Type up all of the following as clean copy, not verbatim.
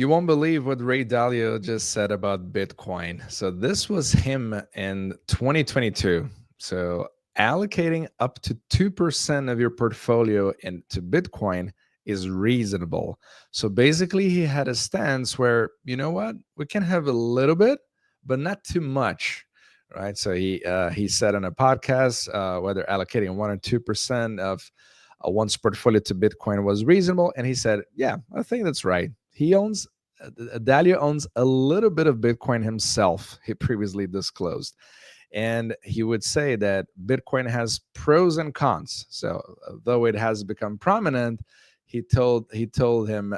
You won't believe what Ray Dalio just said about Bitcoin. So this was him in 2022. So allocating up to 2% of your portfolio into Bitcoin is reasonable. So basically he had a stance where, you know what, we can have a little bit, but not too much. Right. So he said on a podcast whether allocating 1 or 2% of one's portfolio to Bitcoin was reasonable. And he said, yeah, I think that's right. Dalio owns a little bit of Bitcoin himself, he previously disclosed. And he would say that Bitcoin has pros and cons. So, though it has become prominent, he told him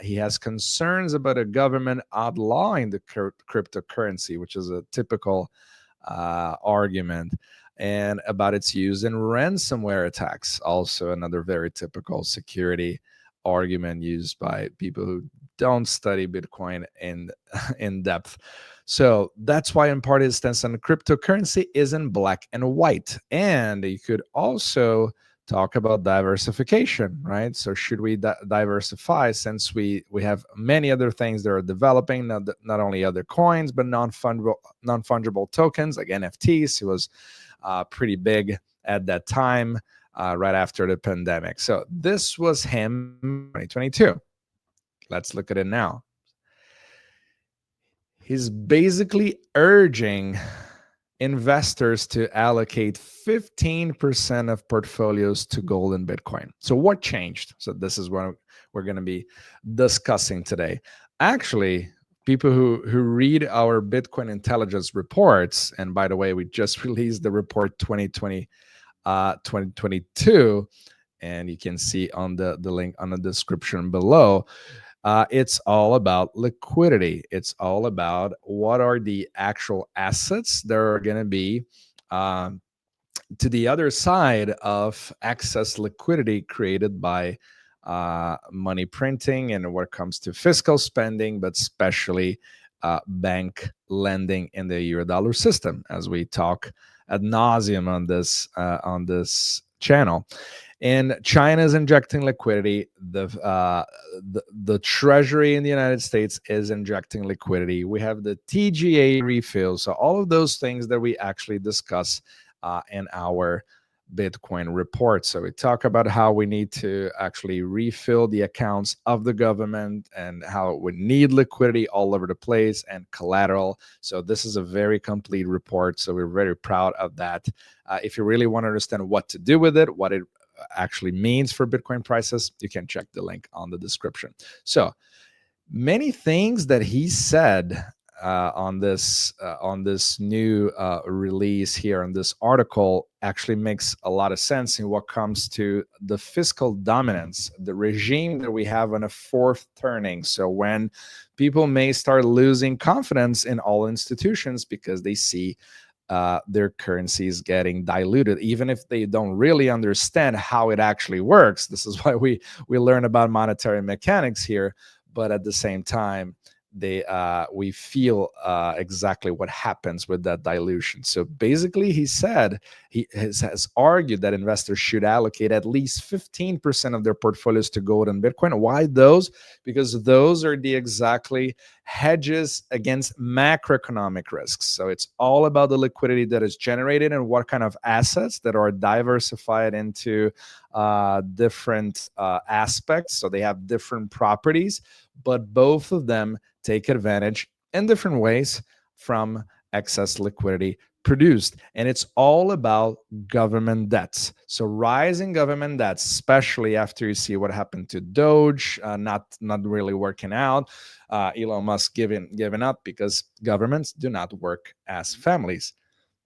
he has concerns about a government outlawing the cryptocurrency, which is a typical argument, and about its use in ransomware attacks, also another very typical security argument used by people who don't study Bitcoin in depth. So that's why, in part, his stance on cryptocurrency isn't black and white. And you could also talk about diversification, right? So should we diversify, since we have many other things that are developing, not only other coins but non-fungible tokens like NFTs. It was pretty big at that time, right after the pandemic. So this was him 2022. Let's look at it now. He's basically urging investors to allocate 15% of portfolios to gold and Bitcoin. So what changed? So this is what we're going to be discussing today. Actually, people who read our Bitcoin intelligence reports, and by the way, we just released the report 2022, and you can see on the link on the description below. It's all about liquidity. It's all about what are the actual assets that are going to be um, to the other side of excess liquidity created by money printing and what comes to fiscal spending, but especially bank lending in the Eurodollar system, as we talk ad nauseum on this channel. And China is injecting liquidity. The Treasury in the United States is injecting liquidity. We have the TGA refill. So all of those things that we actually discuss in our Bitcoin report. So we talk about how we need to actually refill the accounts of the government and how we need liquidity all over the place and collateral. So this is a very complete report. So we're very proud of that. If you really want to understand what to do with it, what it actually means for Bitcoin prices, you can check the link on the description. So many things that he said on this new release here on this article actually makes a lot of sense in what comes to the fiscal dominance, the regime that we have on a fourth turning. So when people may start losing confidence in all institutions because they see their currency is getting diluted, even if they don't really understand how it actually works. This is why we learn about monetary mechanics here, but at the same time, we feel exactly what happens with that dilution. So basically, he said he has argued that investors should allocate at least 15% of their portfolios to gold and Bitcoin. Why those? Because those are the exactly hedges against macroeconomic risks. So it's all about the liquidity that is generated and what kind of assets that are diversified into different aspects. So they have different properties, but both of them take advantage in different ways from excess liquidity produced. And it's all about government debts. So rising government debts, especially after you see what happened to Doge, not really working out, Elon Musk giving up because governments do not work as families.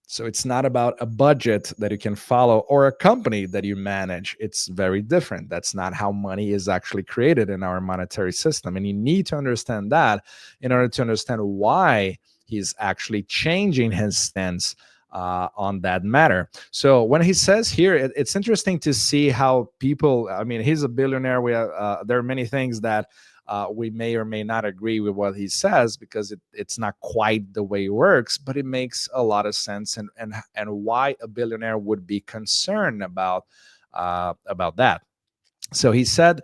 So it's not about a budget that you can follow or a company that you manage. It's very different. That's not how money is actually created in our monetary system. And you need to understand that in order to understand why he's actually changing his stance on that matter. So when he says here, it's interesting to see how people, I mean, he's a billionaire. There are many things that we may or may not agree with what he says because it's not quite the way it works, but it makes a lot of sense, and why a billionaire would be concerned about that. So he said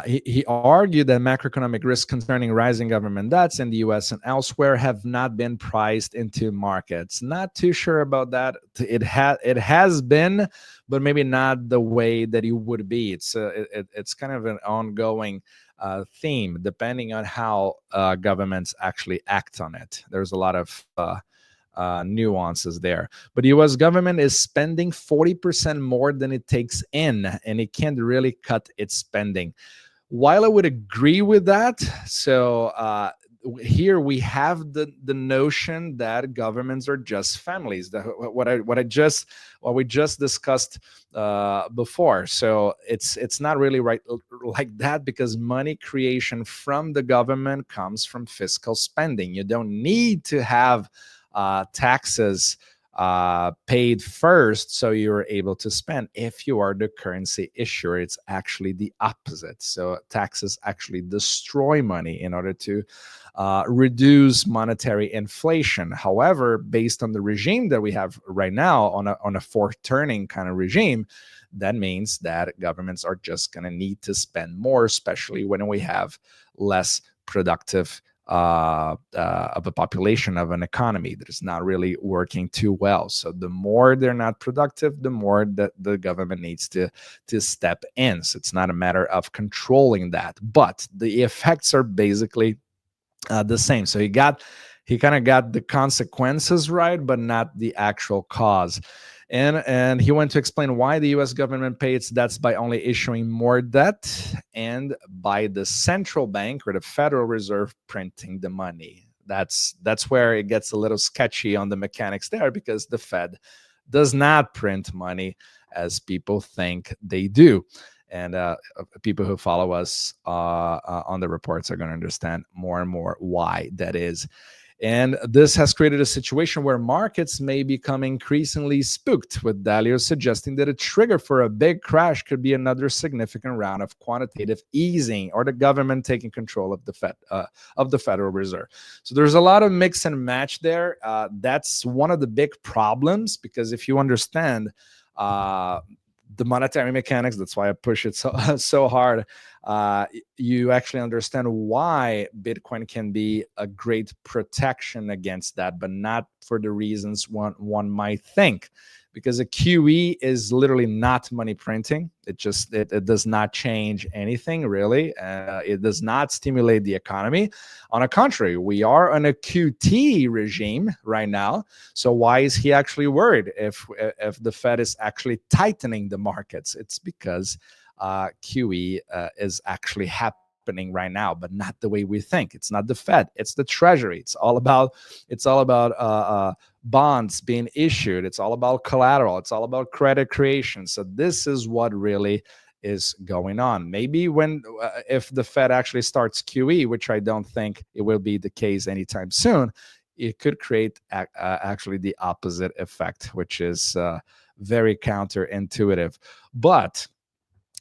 He argued that macroeconomic risks concerning rising government debts in the US and elsewhere have not been priced into markets. Not too sure about that. It has been, but maybe not the way that it would be. It's kind of an ongoing theme, depending on how governments actually act on it. There's a lot of nuances there. But the US government is spending 40% more than it takes in, and it can't really cut its spending. While I would agree with that, here we have the notion that governments are just families. What we just discussed before. So it's not really right like that, because money creation from the government comes from fiscal spending. You don't need to have taxes paid first so you're able to spend. If you are the currency issuer, it's actually the opposite. So taxes actually destroy money in order to reduce monetary inflation. However, based on the regime that we have right now, on a fourth turning kind of regime, that means that governments are just going to need to spend more, especially when we have less productive of a population, of an economy that is not really working too well. So the more they're not productive, the more that the government needs to step in. So it's not a matter of controlling that, but the effects are basically the same. So he kind of got the consequences right, but not the actual cause. And he went to explain why the U.S. government paid its debts by only issuing more debt, and by the central bank, or the Federal Reserve, printing the money. That's where it gets a little sketchy on the mechanics there, because the Fed does not print money as people think they do. And people who follow us on the reports are going to understand more and more why that is. And this has created a situation where markets may become increasingly spooked, with Dalio suggesting that a trigger for a big crash could be another significant round of quantitative easing, or the government taking control of the Federal Reserve. So there's a lot of mix and match there. That's one of the big problems, because if you understand the monetary mechanics, that's why I push it so hard. You actually understand why Bitcoin can be a great protection against that, but not for the reasons one might think. Because a QE is literally not money printing. It does not change anything really. It does not stimulate the economy. On the contrary, we are on a QT regime right now. So why is he actually worried if the Fed is actually tightening the markets? It's because QE is actually happening right now, but not the way we think. It's not the Fed, it's the Treasury. It's all about bonds being issued. It's all about collateral. It's all about credit creation. So this is what really is going on. Maybe if the Fed actually starts QE, which I don't think it will be the case anytime soon, it could create actually the opposite effect, which is very counterintuitive. But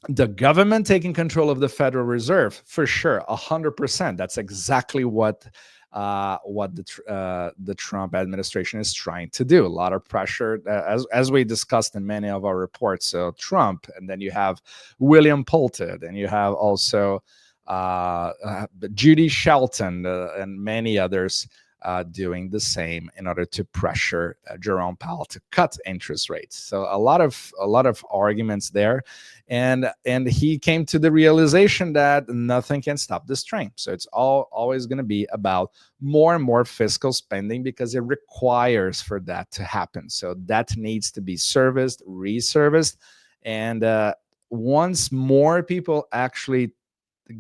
the government taking control of the Federal Reserve, for sure, 100%. That's exactly what the Trump administration is trying to do. A lot of pressure, as we discussed in many of our reports. So Trump, and then you have William Poulton, and you have also Judy Shelton, and many others doing the same in order to pressure Jerome Powell to cut interest rates. So a lot of arguments there, and he came to the realization that nothing can stop this train. So it's always going to be about more and more fiscal spending, because it requires for that to happen. So that needs to be reserviced, and once more people actually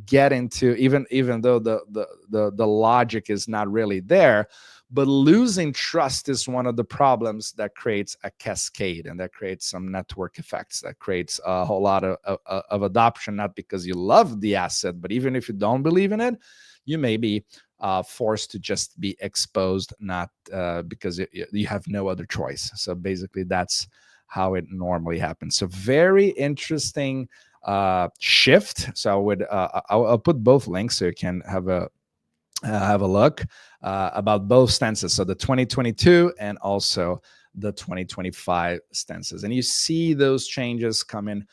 get into, even though the logic is not really there, but losing trust is one of the problems that creates a cascade, and that creates some network effects, that creates a whole lot of adoption, not because you love the asset, but even if you don't believe in it, you may be forced to just be exposed, not because you have no other choice. So basically that's how it normally happens. So very interesting shift. So I would I'll put both links so you can have a look about both stances. So the 2022 and also the 2025 stances, and you see those changes coming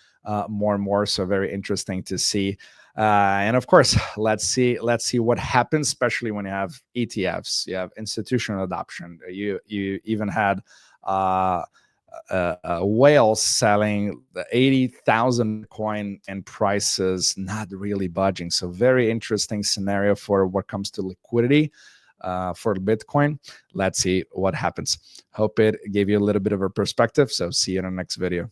more and more. So very interesting to see. And of course, let's see what happens, especially when you have ETFs, you have institutional adoption. You even had whales selling the 80,000 coin and prices not really budging. So very interesting scenario for what comes to liquidity for Bitcoin. Let's see what happens. Hope it gave you a little bit of a perspective. So see you in the next video.